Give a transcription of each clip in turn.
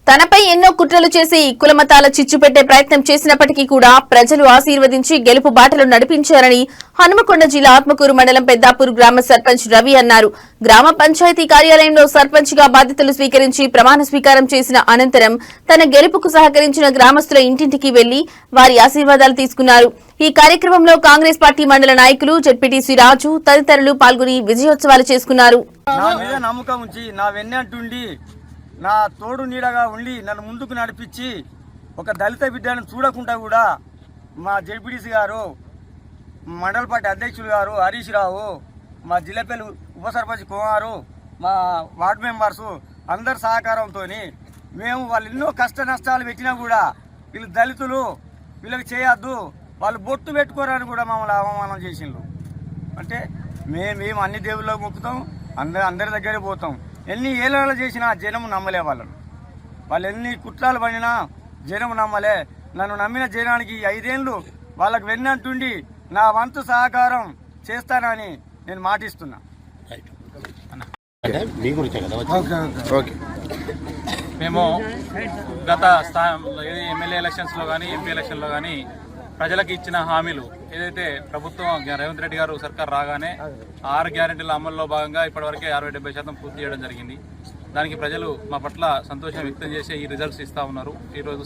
తనపై ఎన్నో కుట్రలు చేసి కులమతాల చిచ్చు పెట్టే ప్రయత్నం చేసినప్పటికీ కూడా ప్రజలు ఆశీర్వదించి గెలుపు బాటలు నడిపించారని హనుమకొండ జిల్లా ఆత్మకూరు మండలం పెద్దాపూర్ గ్రామ సర్పంచ్ రవి అన్నారు. గ్రామ పంచాయతీ కార్యాలయంలో సర్పంచ్ గా బాధ్యతలు స్వీకరించి ప్రమాణ స్వీకారం చేసిన అనంతరం తన గెలుపుకు సహకరించిన గ్రామస్తుల ఇంటింటికి వెళ్లి వారి ఆశీర్వాదాలు తీసుకున్నారు. ఈ కార్యక్రమంలో కాంగ్రెస్ పార్టీ మండల నాయకులు జెడ్పీటీసీ రాజు తదితరులు పాల్గొని విజయోత్సవాలు చేసుకున్నారు. నా తోడు నీడగా ఉండి నన్ను ముందుకు నడిపించి ఒక దళిత బిడ్డను చూడకుండా కూడా మా జెడ్పీటీసీ గారు, మండల పార్టీ అధ్యక్షులు గారు హరీష్ రావు, మా జిల్లాపల్లి ఉప సర్పంచ్ కుమారు, మా వార్డు మెంబర్సు అందరి సహకారంతో మేము వాళ్ళు ఎన్నో కష్ట నష్టాలు పెట్టినా కూడా వీళ్ళు దళితులు వీళ్ళకి చేయొద్దు, వాళ్ళు బొట్టు పెట్టుకోరని కూడా మమ్మల్ని అవమానం చేసిండ్రు. అంటే మేము అన్ని దేవుళ్ళకి మొక్కుతాం, అందరి దగ్గరే పోతాం. ఎన్ని ఏళ్ళ చేసినా జనం నమ్మలే వాళ్ళు ఎన్ని కుట్రాలు పడినా జనం నమ్మలే. నన్ను నమ్మిన జనానికి 5 ఏళ్ళు వాళ్ళకి వెన్నంటుండి నా వంతు సహకారం చేస్తానని నేను మాటిస్తున్నా. మేము గత ఎమ్మెల్యే ఎలక్షన్స్లో కానీ ఎంపీ ఎలక్షన్లో కానీ ప్రజలకు ఇచ్చిన హామీలు ఏదైతే ప్రభుత్వం రేవంత్ రెడ్డి గారు సర్కార్ రాగానే 6 గ్యారెంటీల అమల్లో భాగంగా ఇప్పటివరకే 60-70% పూర్తి చేయడం జరిగింది. దానికి ప్రజలు మా పట్ల సంతోషం వ్యక్తం చేసి ఈ రిజల్ట్స్ ఇస్తూ ఉన్నారు. ఈరోజు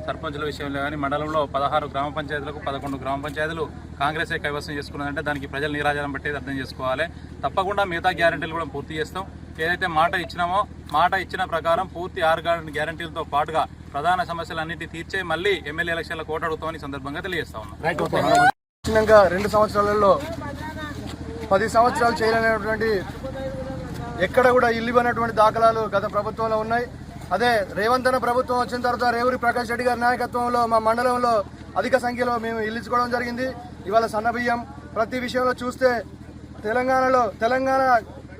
సర్పంచుల విషయంలో కానీ మండలంలో 16 గ్రామ పంచాయతీలకు 11 గ్రామ పంచాయతీలు కాంగ్రెసే కైవసం చేసుకున్నదంటే దానికి ప్రజలు నీరాజనం బట్టి అర్థం చేసుకోవాలి. తప్పకుండా మిగతా గ్యారెంటీలు కూడా పూర్తి చేస్తాం. ఏదైతే మాట ఇచ్చినామో మాట ఇచ్చిన ప్రకారం పూర్తి 6 గ్యారెంటీలతో పాటుగా ప్రధాన సమస్యలన్నింటినీ తీర్చే మళ్ళీ ఎమ్మెల్యే ఎలక్షన్ల కోట అడుగుతామని సందర్భంగా తెలియజేస్తా ఉన్నాం. 2 సంవత్సరాలలో 10 సంవత్సరాలు చేయలేనటువంటి ఎక్కడ కూడా ఇల్లు ఇవ్వనటువంటి దాఖలాలు గత ప్రభుత్వంలో ఉన్నాయి. అదే రేవంత్ అన్న ప్రభుత్వం వచ్చిన తర్వాత రేవూరి ప్రకాష్ రెడ్డి గారి నాయకత్వంలో మా మండలంలో అధిక సంఖ్యలో మేము ఇల్లు ఇచ్చుకోవడం జరిగింది. ఇవాళ సన్నబియ్యం ప్రతి విషయంలో చూస్తే తెలంగాణ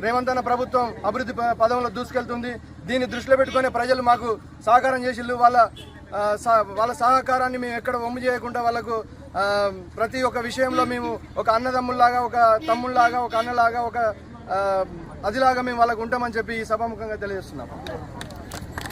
రేవంత్ అన్న ప్రభుత్వం అభివృద్ధి పదంలో దూసుకెళ్తుంది. దీన్ని దృష్టిలో పెట్టుకునే ప్రజలు మాకు సహకారం చేసిళ్ళు. వాళ్ళ సహకారాన్ని మేము ఎక్కడ వమ్ము చేయకుండా వాళ్ళకు ప్రతి ఒక్క విషయంలో మేము ఒక అన్నదమ్ముల్లాగా, ఒక తమ్ముళ్లాగా, ఒక అన్నలాగా, ఒక అదిలాగా మేము వాళ్ళకు ఉంటామని చెప్పి సభాముఖంగా తెలియజేస్తున్నాం.